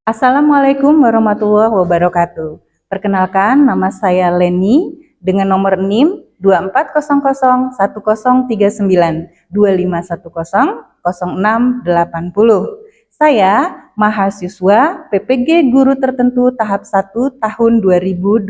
Assalamualaikum warahmatullahi wabarakatuh. Perkenalkan, nama saya Leni dengan nomor NIM 2400103925100680. Saya mahasiswa PPG Guru Tertentu tahap 1 tahun 2025,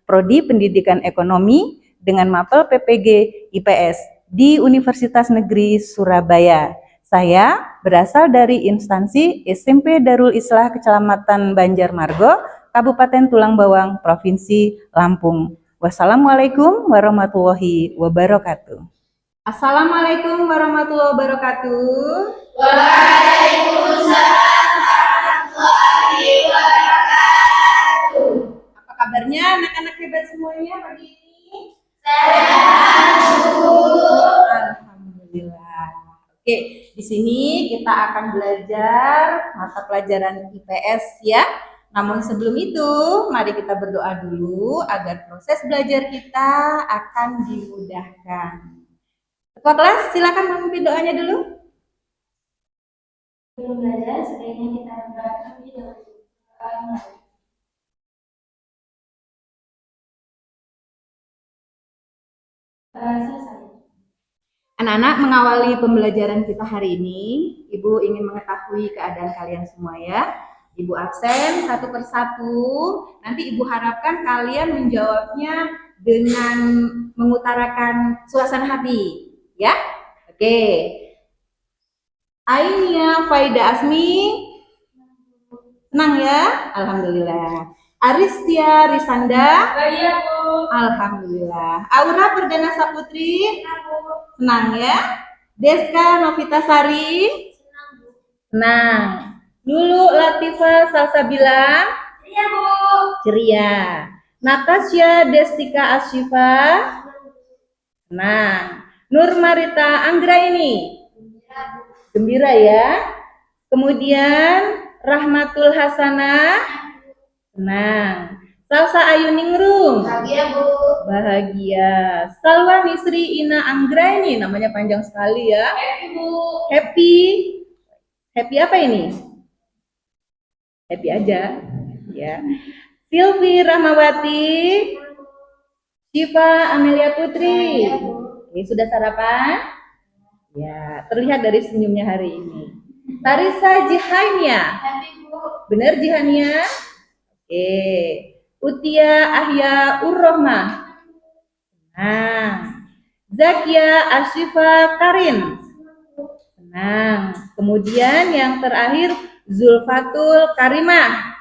Prodi Pendidikan Ekonomi dengan mapel PPG IPS di Universitas Negeri Surabaya. Saya berasal dari instansi SMP Darul Islah Kecamatan Banjarmargo, Kabupaten Tulang Bawang, Provinsi Lampung. Wassalamualaikum warahmatullahi wabarakatuh. Assalamualaikum warahmatullahi wabarakatuh. Waalaikumsalam warahmatullahi wabarakatuh. Apa kabarnya anak-anak hebat semuanya pagi ini? Sehat, Bu. Alhamdulillah. Oke, di sini kita akan belajar mata pelajaran IPS ya. Namun sebelum itu, mari kita berdoa dulu agar proses belajar kita akan dimudahkan. Ketua kelas, silakan memimpin doanya dulu. Sebelum belajar, sebaiknya kita berdoa terlebih dahulu. Selesai. Anak-anak, mengawali pembelajaran kita hari ini, Ibu ingin mengetahui keadaan kalian semua ya. Ibu absen satu persatu, nanti Ibu harapkan kalian menjawabnya dengan mengutarakan suasana hati, ya. Oke. Ainia Faida Asmi, senang ya? Alhamdulillah. Aristia Risanda, Baik, Bu. alhamdulillah. Aura Perdana Saputri, senang ya? Deska Novitasari, senang. Lulu Latifa Salsabila, Iya, Bu. ceria. Natasha Destika Asyifa, senang. Nur Marita Anggraini, gembira ya. Kemudian Rahmatul Hasanah, senang. Salsa Ayu Ningrum, Bahagia, Bu. bahagia. Salwa Nisri Ina Anggraini, namanya panjang sekali ya. Happy, Bu. Happy. Happy apa ini? Happy aja ya. Silvi Rahmawati, Syifa Amelia Putri. Bahagia, Bu. Ini sudah sarapan? Ya, terlihat dari senyumnya hari ini. Tarisa Jihania, Happy, Bu. benar Jihania? Oke. Utia Ahya Urrohmah. Nah. Zakia Asyifa Karin. Senang. Kemudian yang terakhir Zulfatul Karimah.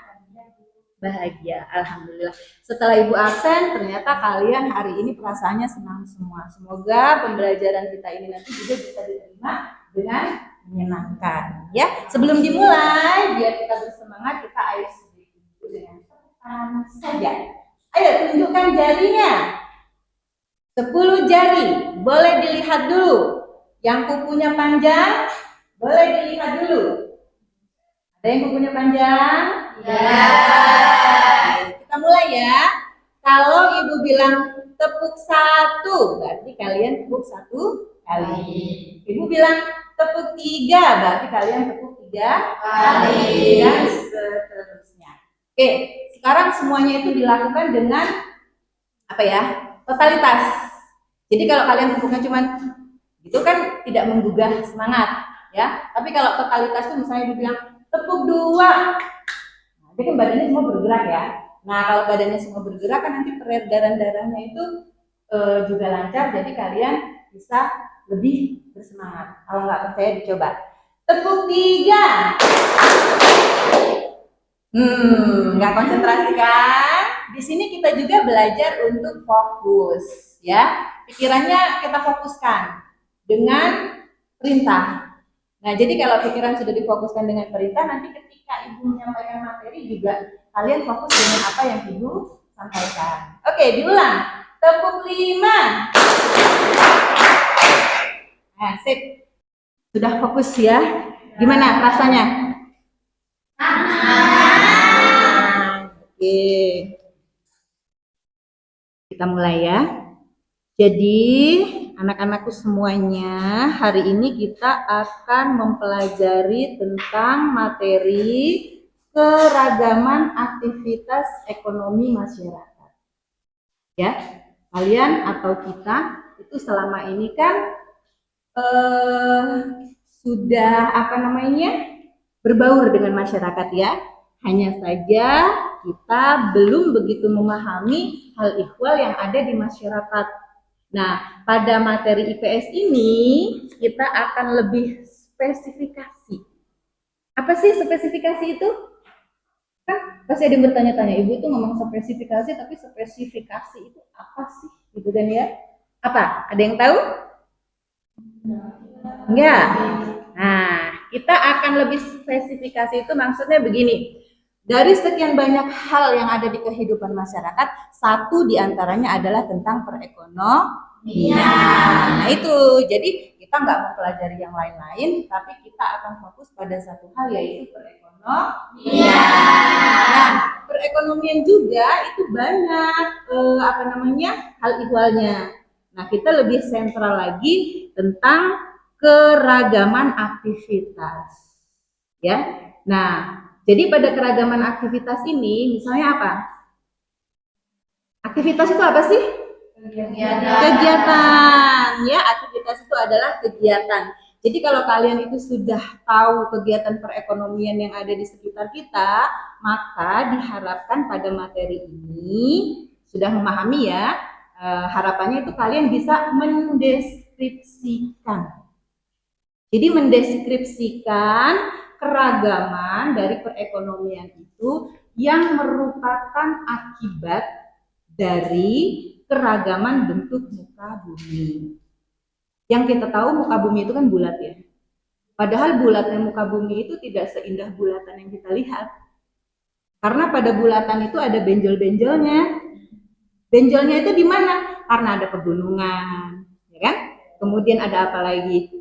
Bahagia, alhamdulillah. Setelah Ibu absen, ternyata kalian hari ini perasaannya senang semua. Semoga pembelajaran kita ini nanti juga bisa diterima dengan menyenangkan. Ya, sebelum dimulai, biar kita bersemangat, kita ayo sedikit dengan tangan saja. Ayo tunjukkan jarinya. 10 jari, boleh dilihat dulu. Yang kukunya panjang, boleh dilihat dulu. Ada yang kukunya panjang? Ya. Kita mulai ya. Kalau Ibu bilang tepuk 1, berarti kalian tepuk 1 kali. Ibu bilang tepuk 3, berarti kalian tepuk 3 Kali. dan seterusnya. Oke, sekarang semuanya itu dilakukan dengan apa ya? Totalitas. Jadi kalau kalian tepuknya cuman itu kan tidak menggugah semangat ya. Tapi kalau totalitas itu misalnya Ibu bilang tepuk 2. Nah, jadi kan badannya semua bergerak ya. Nah, kalau badannya semua bergerak kan nanti peredaran darahnya itu juga lancar, jadi kalian bisa lebih bersemangat. Kalau nggak percaya dicoba. Tepuk 3. Nggak konsentrasi kan? Di sini kita juga belajar untuk fokus ya. Pikirannya kita fokuskan dengan perintah. Nah, jadi kalau pikiran sudah difokuskan dengan perintah, nanti ketika Ibu menyampaikan materi juga kalian fokus dengan apa yang Ibu sampaikan. Oke, diulang. Tepuk 5. Nah, sip. Sudah fokus ya. Gimana rasanya? Oke. Kita mulai ya. Jadi, anak-anakku semuanya, hari ini kita akan mempelajari tentang materi keragaman aktivitas ekonomi masyarakat. Ya, kalian atau kita itu selama ini kan sudah berbaur dengan masyarakat ya. Hanya saja kita belum begitu memahami hal ihwal yang ada di masyarakat. Nah, pada materi IPS ini kita akan lebih spesifikasi. Apa sih spesifikasi itu? Kan pasti ada yang bertanya-tanya, Ibu itu ngomong spesifikasi, tapi spesifikasi itu apa sih? Gitu kan ya? Apa? Ada yang tahu? Enggak. Nah, kita akan lebih spesifikasi itu maksudnya begini. Dari sekian banyak hal yang ada di kehidupan masyarakat, satu diantaranya adalah tentang perekonomian. Nah itu, jadi kita nggak mempelajari yang lain-lain, tapi kita akan fokus pada satu hal yaitu perekonomian. Nah, perekonomian juga itu banyak hal ihwalnya. Nah, kita lebih sentral lagi tentang keragaman aktivitas. Ya. Nah, jadi pada keragaman aktivitas ini, misalnya apa? Aktivitas itu apa sih? Kegiatan. Ya, aktivitas itu adalah kegiatan. Jadi kalau kalian itu sudah tahu kegiatan perekonomian yang ada di sekitar kita, maka diharapkan pada materi ini sudah memahami ya. Harapannya itu kalian bisa mendeskripsikan. Jadi mendeskripsikan keragaman dari perekonomian itu yang merupakan akibat dari keragaman bentuk muka bumi. Yang kita tahu muka bumi itu kan bulat ya. Padahal bulatnya muka bumi itu tidak seindah bulatan yang kita lihat. Karena pada bulatan itu ada benjol-benjolnya. Benjolnya itu di mana? Karena ada pegunungan, ya kan? Kemudian ada apa lagi?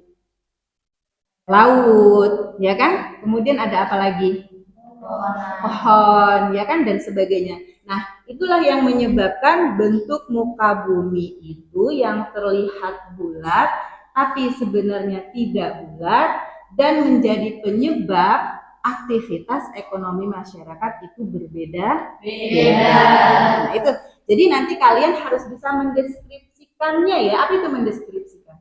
Laut, ya kan? Kemudian ada apa lagi? Pohon, ya kan? Dan sebagainya. Nah, itulah yang menyebabkan bentuk muka bumi itu yang terlihat bulat, tapi sebenarnya tidak bulat dan menjadi penyebab aktivitas ekonomi masyarakat itu berbeda. Nah, itu. Jadi nanti kalian harus bisa mendeskripsikannya ya. Apa itu mendeskripsikan?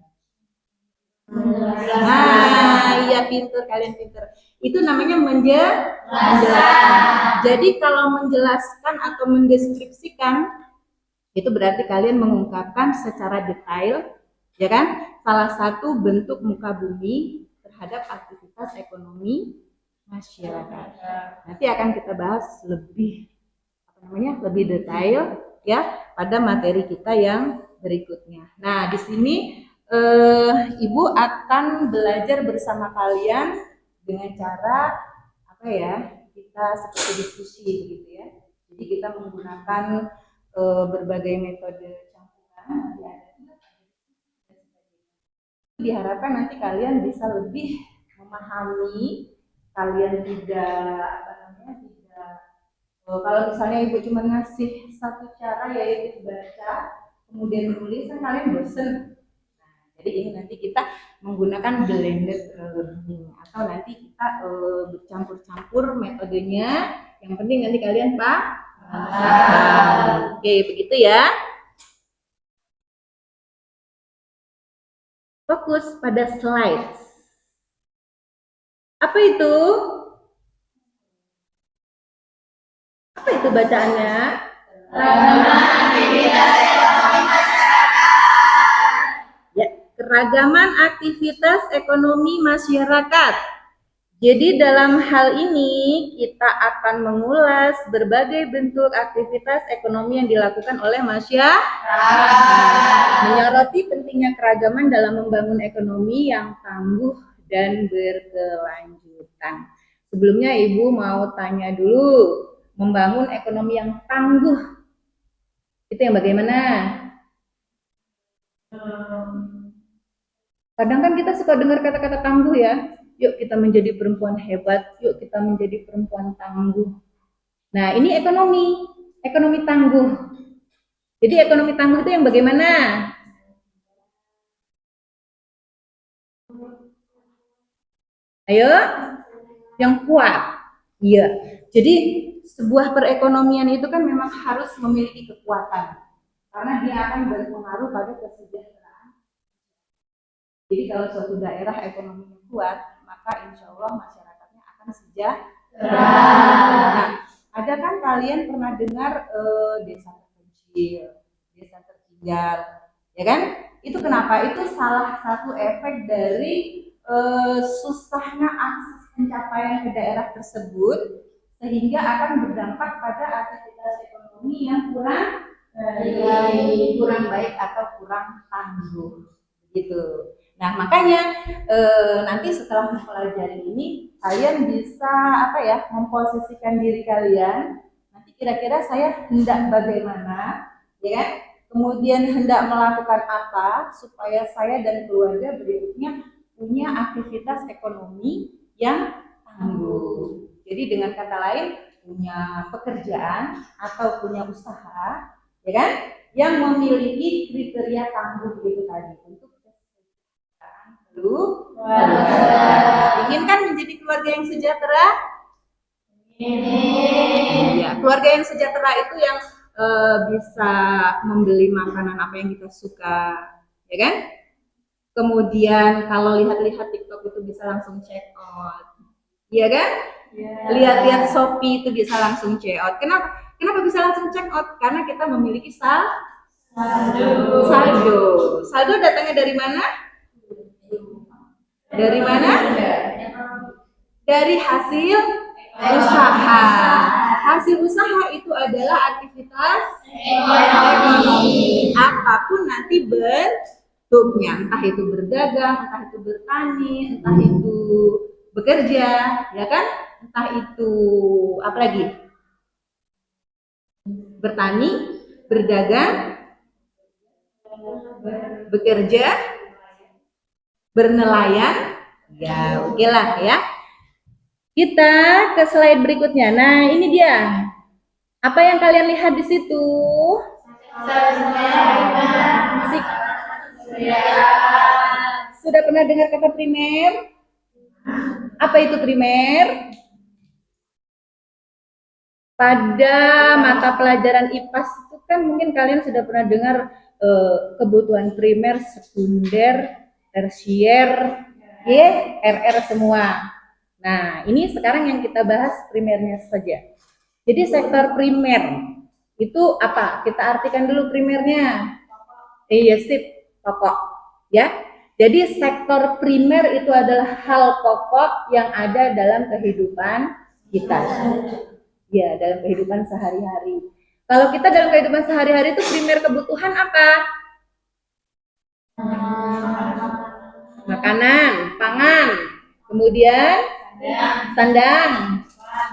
Nah, iya pinter, kalian pinter. Itu namanya menjelaskan. Jadi kalau menjelaskan atau mendeskripsikan itu berarti kalian mengungkapkan secara detail, ya kan? Salah satu bentuk muka bumi terhadap aktivitas ekonomi masyarakat. Nanti akan kita bahas lebih lebih detail ya pada materi kita yang berikutnya. Nah, di sini Ibu akan belajar bersama kalian dengan cara kita seperti diskusi begitu ya. Jadi kita menggunakan berbagai metode campuran. Diharapkan nanti kalian bisa lebih memahami, kalian tidak kalau misalnya Ibu cuma ngasih satu cara yaitu baca kemudian menulis kan kalian bosen. Jadi ini nanti kita menggunakan blended learning atau nanti kita bercampur-campur metodenya. Yang penting nanti kalian paham. Oke, begitu ya. Fokus pada slides. Apa itu? Apa itu bacaannya? Keragaman aktivitas ekonomi masyarakat. Jadi dalam hal ini kita akan mengulas berbagai bentuk aktivitas ekonomi yang dilakukan oleh masyarakat. Menyoroti pentingnya keragaman dalam membangun ekonomi yang tangguh dan berkelanjutan. Sebelumnya Ibu mau tanya dulu, membangun ekonomi yang tangguh itu yang bagaimana? Kadang kan kita suka dengar kata-kata tangguh ya. Yuk kita menjadi perempuan hebat, yuk kita menjadi perempuan tangguh. Nah, ini ekonomi tangguh. Jadi ekonomi tangguh itu yang bagaimana? Ayo, yang kuat. Iya, jadi sebuah perekonomian itu kan memang harus memiliki kekuatan karena dia akan berpengaruh pada kesejahteraan. Jadi kalau suatu daerah ekonominya kuat, maka insya Allah masyarakatnya akan sejahtera. Nah, ada kan kalian pernah dengar desa terpencil, desa tertinggal, ya kan? Itu kenapa? Itu salah satu efek dari susahnya akses pencapaian ke daerah tersebut sehingga akan berdampak pada aktivitas ekonomi yang kurang baik atau kurang tangguh gitu. Nah, makanya nanti setelah mempelajari ini kalian bisa apa ya, memposisikan diri kalian nanti kira-kira saya hendak bagaimana, ya kan? Kemudian hendak melakukan apa supaya saya dan keluarga berikutnya punya aktivitas ekonomi yang tangguh. Jadi dengan kata lain punya pekerjaan atau punya usaha, ya kan? Yang memiliki kriteria tangguh itu tadi untuk keluarga. Ingin kan menjadi keluarga yang sejahtera? Ya, keluarga yang sejahtera itu yang bisa membeli makanan apa yang kita suka, ya kan? Kemudian kalau lihat-lihat TikTok itu bisa langsung check out, iya kan? Lihat-lihat Shopee itu bisa langsung check out. Kenapa? Kenapa bisa langsung check out? Karena kita memiliki saldo. Saldo datangnya dari mana? Dari mana? Dari hasil usaha. Hasil usaha itu adalah aktivitas ekonomi. Apapun nanti bentuknya, entah itu berdagang, entah itu bertani, entah itu bekerja, ya kan? Entah itu apa lagi? Bertani, berdagang, bekerja, bernelayan, ya oke lah ya. Kita ke slide berikutnya. Nah, ini dia. Apa yang kalian lihat di situ? Sudah pernah dengar kata primer? Apa itu primer? Pada mata pelajaran IPAS itu kan mungkin kalian sudah pernah dengar kebutuhan primer, sekunder, tersier, RR semua. Nah, ini sekarang yang kita bahas primernya saja. Jadi sektor primer itu apa? Kita artikan dulu primernya. Iya sip, pokok. Ya. Jadi sektor primer itu adalah hal pokok yang ada dalam kehidupan kita. Ya, dalam kehidupan sehari-hari. Kalau kita dalam kehidupan sehari-hari itu primer kebutuhan apa? Makanan, pangan, kemudian sandang,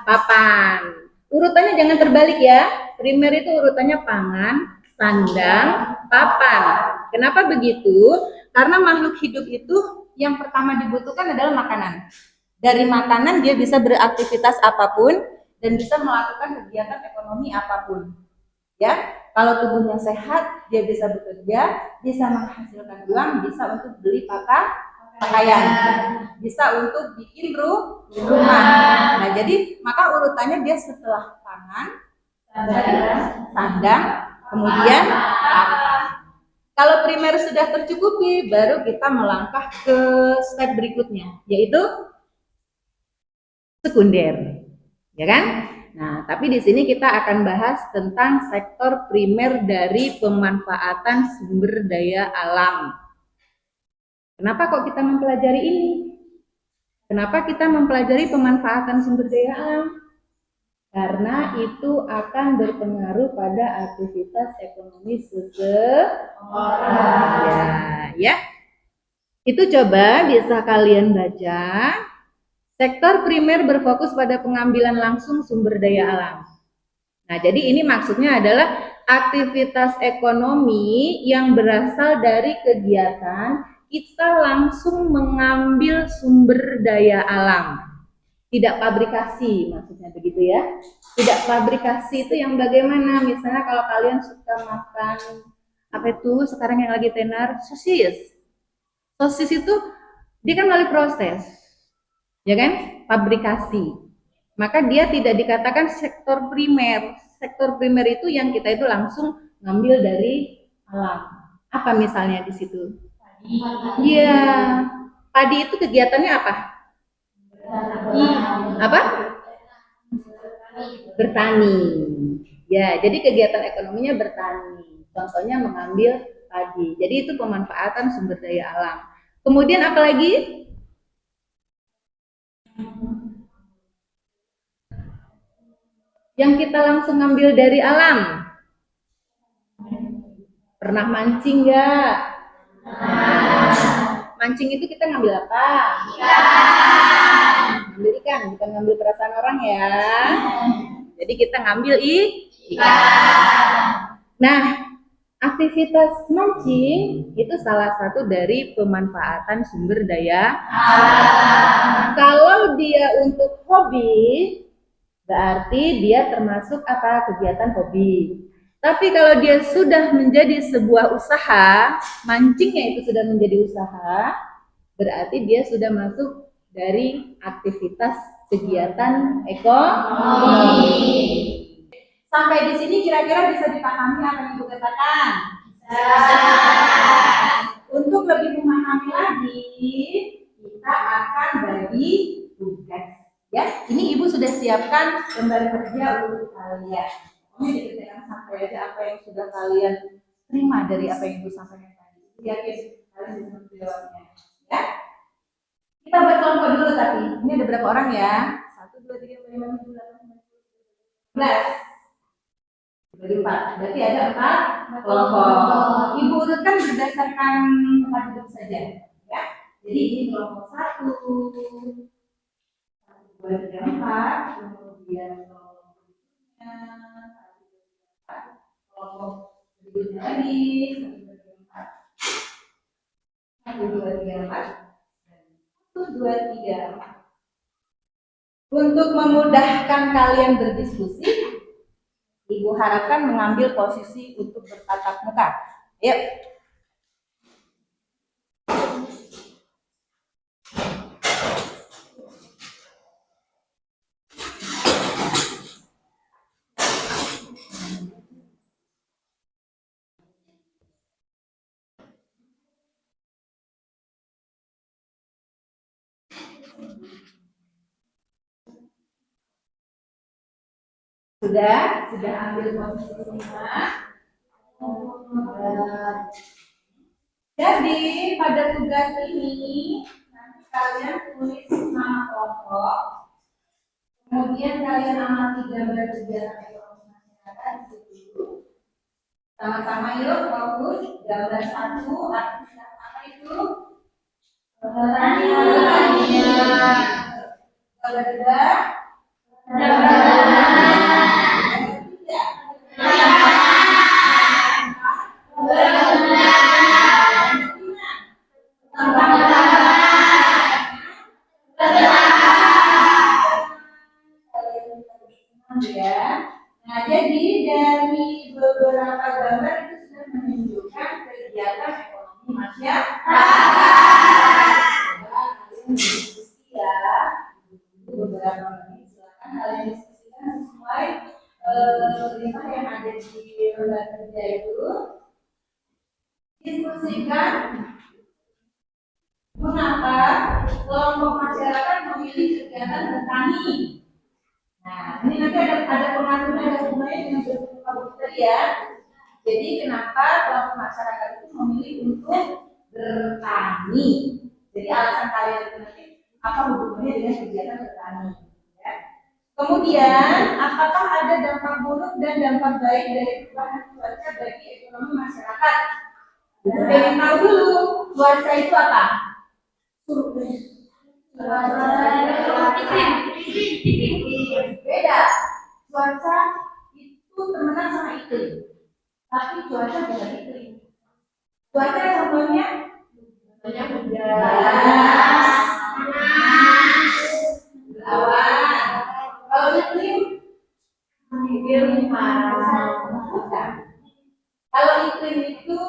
papan. Urutannya jangan terbalik ya. Primer itu urutannya pangan, sandang, papan. Kenapa begitu? Karena makhluk hidup itu yang pertama dibutuhkan adalah makanan. Dari makanan dia bisa beraktivitas apapun dan bisa melakukan kegiatan ekonomi apapun. Ya, kalau tubuhnya sehat, dia bisa bekerja, bisa menghasilkan uang, bisa untuk beli pakaian, bisa untuk bikin rumah. Nah, jadi maka urutannya dia setelah pangan, sandang, kemudian papan. Kalau primer sudah tercukupi, baru kita melangkah ke step berikutnya, yaitu sekunder, ya kan? Nah, tapi di sini kita akan bahas tentang sektor primer dari pemanfaatan sumber daya alam. Kenapa kok kita mempelajari ini? Kenapa kita mempelajari pemanfaatan sumber daya alam? Karena itu akan berpengaruh pada aktivitas ekonomi seseorang. Ya. Itu coba bisa kalian baca. Sektor primer berfokus pada pengambilan langsung sumber daya alam. Nah, jadi ini maksudnya adalah aktivitas ekonomi yang berasal dari kegiatan kita langsung mengambil sumber daya alam. Tidak pabrikasi, maksudnya begitu ya. Tidak pabrikasi itu yang bagaimana? Misalnya kalau kalian suka makan apa itu sekarang yang lagi tenar, sosis. Sosis itu dia kan melalui proses, ya kan? Pabrikasi. maka dia tidak dikatakan sektor primer. Sektor primer itu yang kita itu langsung ngambil dari alam. Apa misalnya di situ? Iya, padi itu kegiatannya apa? Apa? Bertani. Ya, jadi kegiatan ekonominya bertani. Contohnya mengambil padi. Jadi itu pemanfaatan sumber daya alam. Kemudian apa lagi? Yang kita langsung ngambil dari alam. Pernah mancing nggak? Mancing itu kita ngambil apa? Ngambil ikan, bukan ngambil perasaan orang ya. Jadi kita ngambil ikan. Nah, aktivitas mancing itu salah satu dari pemanfaatan sumber daya alam. Kalau dia untuk hobi, berarti dia termasuk apa? Kegiatan hobi. Tapi kalau dia sudah menjadi sebuah usaha, mancingnya itu sudah menjadi usaha, berarti dia sudah masuk dari aktivitas kegiatan ekonomi. Sampai di sini kira-kira bisa dipahami apa yang Ibu katakan? Untuk lebih memahami lagi, kita akan bagi tugas. Ya, ini Ibu sudah siapkan lembar kerja untuk kalian. Ini dikerjakan sampai aja apa yang sudah kalian terima dari apa yang Ibu sampaikan tadi. Yakin kalian bisa menjawabnya. Ya, kita buat kelompok dulu tapi ini ada berapa orang ya? 1, 2, 3, 4, 5, 6, 7, 8, 9, 10, 11. Dari 4, berarti ada 4 kelompok. Ibu urutkan berdasarkan tempat duduk saja, ya. Jadi ini kelompok 1, 2, 3, 4, kemudian kelompok berikutnya lagi 1, 2, 3, 4, 1, 2, 3, 4. Untuk memudahkan kalian berdiskusi, Ibu harapkan mengambil posisi untuk bertatap muka. Yuk. Sudah ambil posisi semua. Jadi pada tugas ini nanti kalian tulis nama kelompok, kemudian kalian amati gambar kegiatan ekonomi masyarakat di situ. Sama-sama yuk fokus. Gambar 1, aktivitas apa itu? Pertanian. Gambar 2, ya. Nah, jadi dari beberapa gambar itu sudah menunjukkan kegiatan ekonomi masyarakat. Kalian diskusi ya, beberapa menit silakan kalian diskusikan sesuai lima yang ada di lembar kerja itu. Diskusikan mengapa kelompok masyarakat memilih kegiatan bertani. Nah, ini nanti ada pengaruhnya, ada hubungannya dengan beberapa tadi ya. Jadi kenapa kelompok masyarakat itu memilih untuk bertani? Jadi alasan kalian itu nanti apa hubungannya dengan kegiatan bertani? Ya. Kemudian, apakah ada dampak buruk dan dampak baik dari perubahan cuaca bagi ekonomi masyarakat? Pengen tahu dulu, cuaca itu apa? Beda. Cuaca itu temenan sama iklim, tapi cuaca bukan iklim. Cuaca contohnya hujan, panas, berawan. Kalau iklim bukan. Kalau iklim itu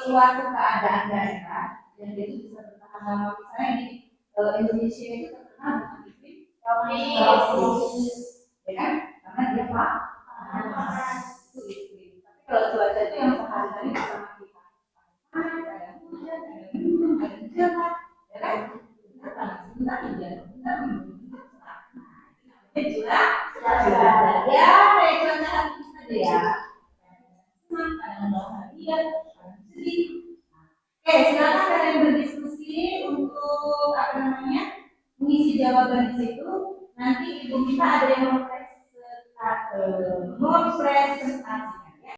suatu keadaan daerah yang jadi bisa bertahan lama. Misalnya di Indonesia itu terkenal dengan iklim tropis, ya kan? Karena dia panas. Tapi kalau cuaca itu yang sehari-hari bersama kita, panas, ada hujan, ada mendung, ada cerah, ya kan? Kita panas, sebentar hujan, sebentar mendung, sebentar cerah. Cuaca ya kayak cuaca hari ini saja ya. Senang, kadang bahagia, kadang sedih. Oke, silakan kalian berdiskusi untuk apa namanya mengisi jawaban di situ. Nanti ibu kita ada yang mempresentasikan ya.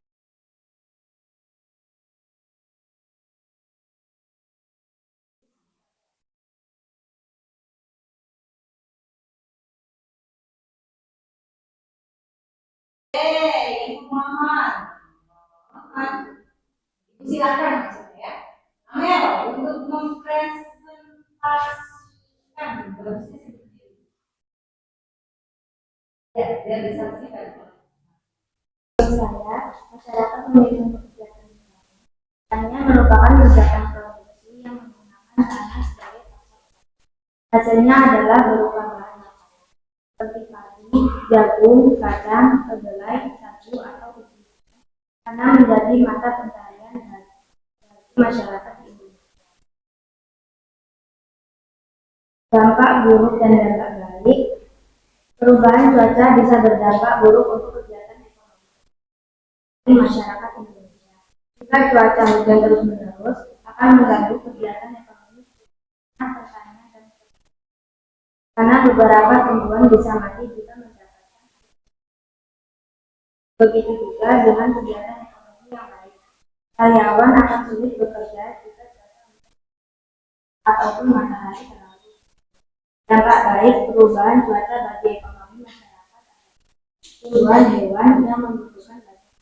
Ibu Muhammad, silakan maksudnya ya. Amel untuk mempresentasikan bagusnya seperti ini. Ya, biar bisa kita. Saya, masyarakat memiliki kegiatan hanya merupakan kegiatan produksi yang menggunakan tanah sebagai pasar. Hasilnya adalah berupa bahan makanan seperti padi, jagung, kacang, kedelai, sagu, atau ubi. Karena menjadi mata pencaharian bagi masyarakat di Indonesia. Dampak buruk dan dampak baik. Perubahan cuaca bisa berdampak buruk untuk kegiatan ekonomi di masyarakat Indonesia. Jika cuaca hujan terus-menerus akan mengganggu kegiatan ekonomi pertanian dan karena beberapa tumbuhan bisa mati jika mendapatkan. Begitu juga dengan kegiatan ekonomi yang baik. Karyawan akan sulit bekerja jika cuaca ataupun matahari terlalu. Dampak baik perubahan cuaca bagi ekonomi masyarakat. Tumbuhan hewan yang membutuhkan banyak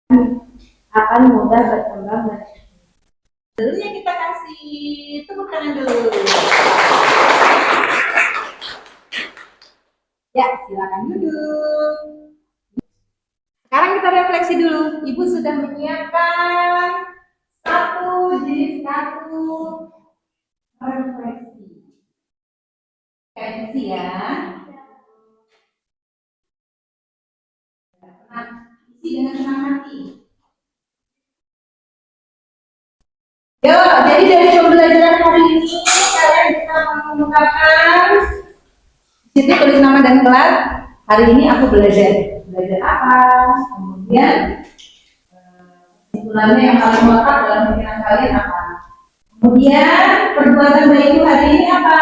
air akan mudah berkembang dan Sebelumnya kita kasih tepuk tangan dulu. Ya, silakan duduk. Sekarang kita refleksi dulu. Ibu sudah menyiapkan satu refleksi. Refleksi ya. Isi dengan senang hati. Yo, jadi dari pembelajaran hari ini kalian bisa mengungkapkan di situ tulis nama dan kelas. Hari ini aku belajar apa, kemudian kesimpulannya yang paling melekat dalam pikiran kalian apa. Kemudian perbuatan baikku hari ini apa?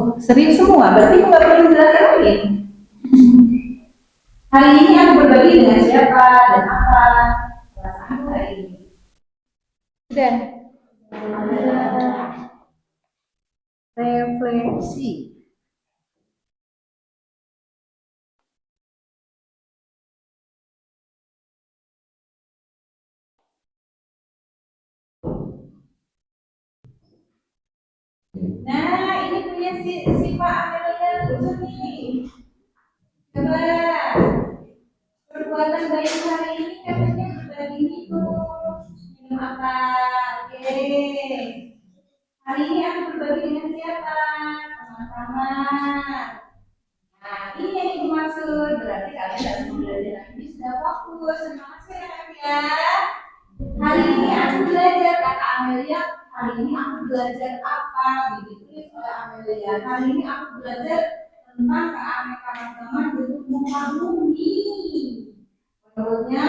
Oh, serius semua, berarti nggak perlu belajar lagi. Hari ini aku berbagi dengan siapa dan apa perasaanku hari ini. Sudah. Refleksi. Nah, ini punya si Pak Amelia lucu nih. Coba perbuatan baik hari ini katanya berbagi minum apa? Oke. Hari ini aku berbagi dengan siapa? Teman-teman. Nah, ini yang ibu maksud. Berarti kalian harus belajar ini sudah fokus. Semangat ya. Hari ini aku belajar kata Amelia. Hari ini aku belajar apa? Ditulis oleh Amelia. Hari ini aku belajar tentang keanekaragaman bentuk muka bumi. Menurutnya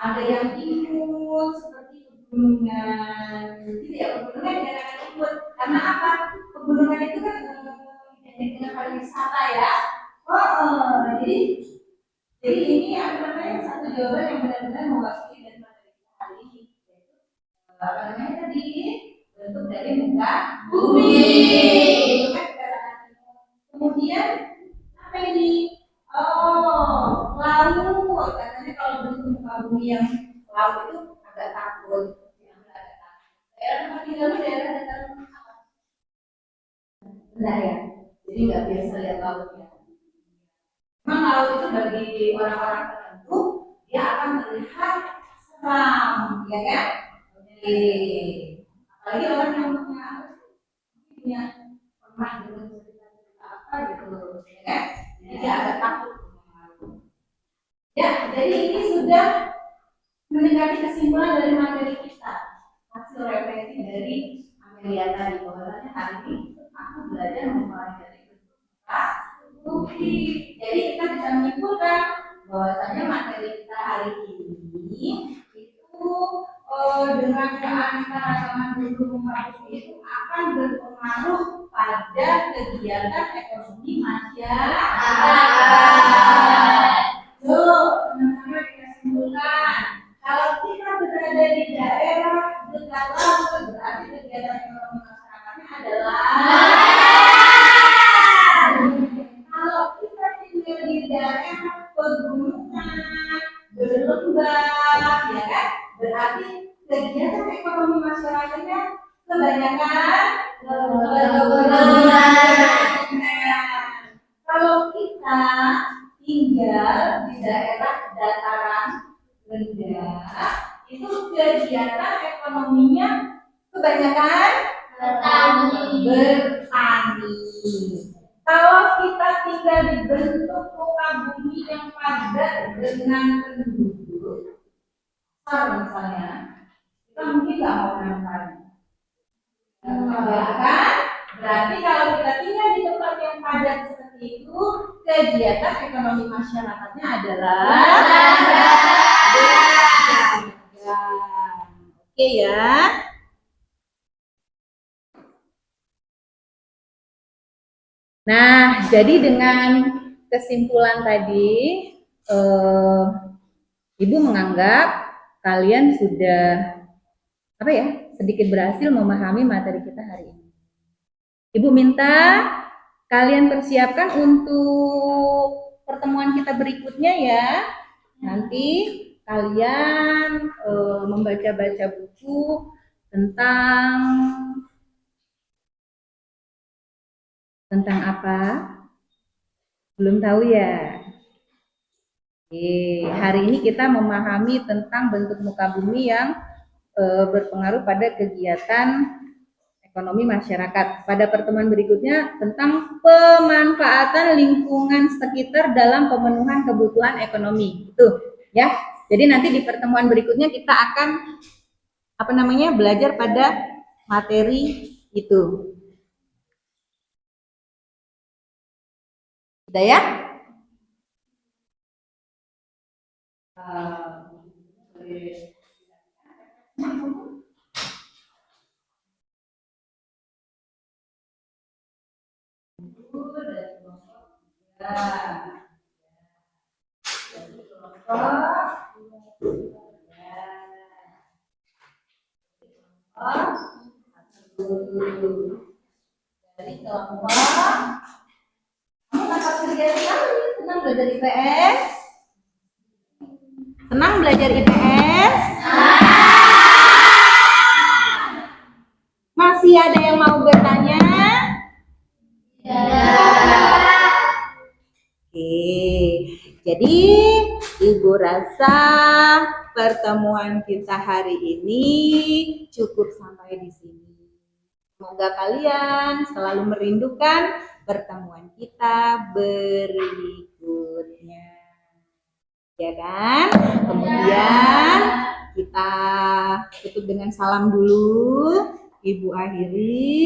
ada yang imut seperti pegunungan. Jadi ya pegunungan dikatakan imut karena apa? Pegunungan itu kan identik dengan pariwisata ya. Jadi ini apa namanya satu jawaban yang benar-benar mewakili dan materi hari ini. Apa namanya tadi bentuk dari muka bumi. Itu kan kemudian apa ini? Oh, laut. Katanya kalau bentuk muka bumi yang laut itu agak takut. Daerah tempat tinggal daerah dataran apa? Rendah ya. Jadi nggak biasa lihat lautnya. Memang laut itu bagi orang-orang tertentu dia akan terlihat seram, ya kan? Apalagi orang yang punya pernah dengar cerita-cerita apa gitu, ya kan? Jadi dia agak takut. Ya, jadi ini sudah mendekati kesimpulan dari materi kita, hasil refleksi dari Amelia tadi. Bahwasanya hari ini aku belajar memulai dari bentuk muka bumi. Jadi kita bisa menyimpulkan bahwasanya materi kita hari ini itu dengan keanekaragaman bentuk muka bumi itu akan berpengaruh pada kegiatan ekonomi masyarakat. Sama-sama kita simpulkan, kalau kita berada di daerah dekat laut, berarti kegiatan ekonomi masyarakatnya adalah. Kalau kita tinggal di daerah pegunungan, berlembah, ya kan, berarti kegiatan ekonomi masyarakatnya kebanyakan pegunungan. Kalau kita tinggal di daerah dataran rendah, itu kegiatan ekonominya kebanyakan bertani. Kalau kita tinggal di bentuk muka bumi yang padat dengan penduduk, misalnya, kita mungkin nggak mau menanam padi. Ya kan? Berarti kalau kita tinggal di tempat yang padat seperti itu, kegiatan ekonomi masyarakatnya adalah berdagang. Oke ya. Nah, jadi dengan kesimpulan tadi, Ibu menganggap kalian sudah sedikit berhasil memahami materi kita hari ini. Ibu minta kalian persiapkan untuk pertemuan kita berikutnya ya. Nanti kalian membaca-baca buku tentang apa? Belum tahu ya? Hari ini kita memahami tentang bentuk muka bumi yang berpengaruh pada kegiatan ekonomi masyarakat. Pada pertemuan berikutnya tentang pemanfaatan lingkungan sekitar dalam pemenuhan kebutuhan ekonomi. Itu ya. Jadi nanti di pertemuan berikutnya kita akan belajar pada materi itu. Sudah ya? Dari kelompok kamu dapat kerja sekali, senang belajar IPS? Senang belajar IPS? Masih ada yang mau bertanya? Oke, jadi Ibu rasa pertemuan kita hari ini cukup sampai di sini. Semoga kalian selalu merindukan pertemuan kita berikutnya. Ya kan? Kemudian kita tutup dengan salam dulu. Ibu akhiri.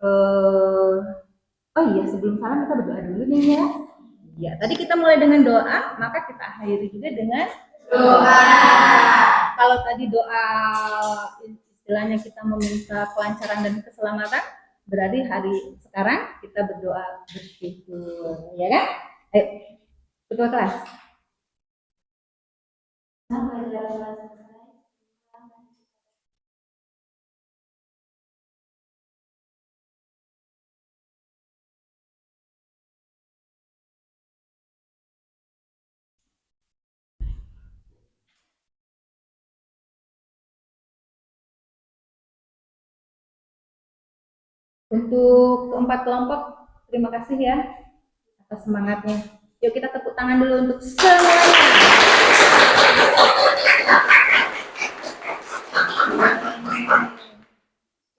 Oh iya, sebelum salam kita berdoa dulu nih ya. Ya, tadi kita mulai dengan doa, maka kita akhiri juga dengan doa. Kalau tadi doa istilahnya kita meminta kelancaran dan keselamatan, berarti hari sekarang kita berdoa bersyukur, ya kan? Ayo, ketua kelas. Untuk keempat kelompok, terima kasih ya atas semangatnya. Yuk kita tepuk tangan dulu untuk semuanya.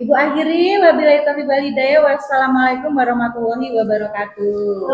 Ibu akhiri, wabillahi taufiq wal hidayah. Wassalamualaikum warahmatullahi wabarakatuh.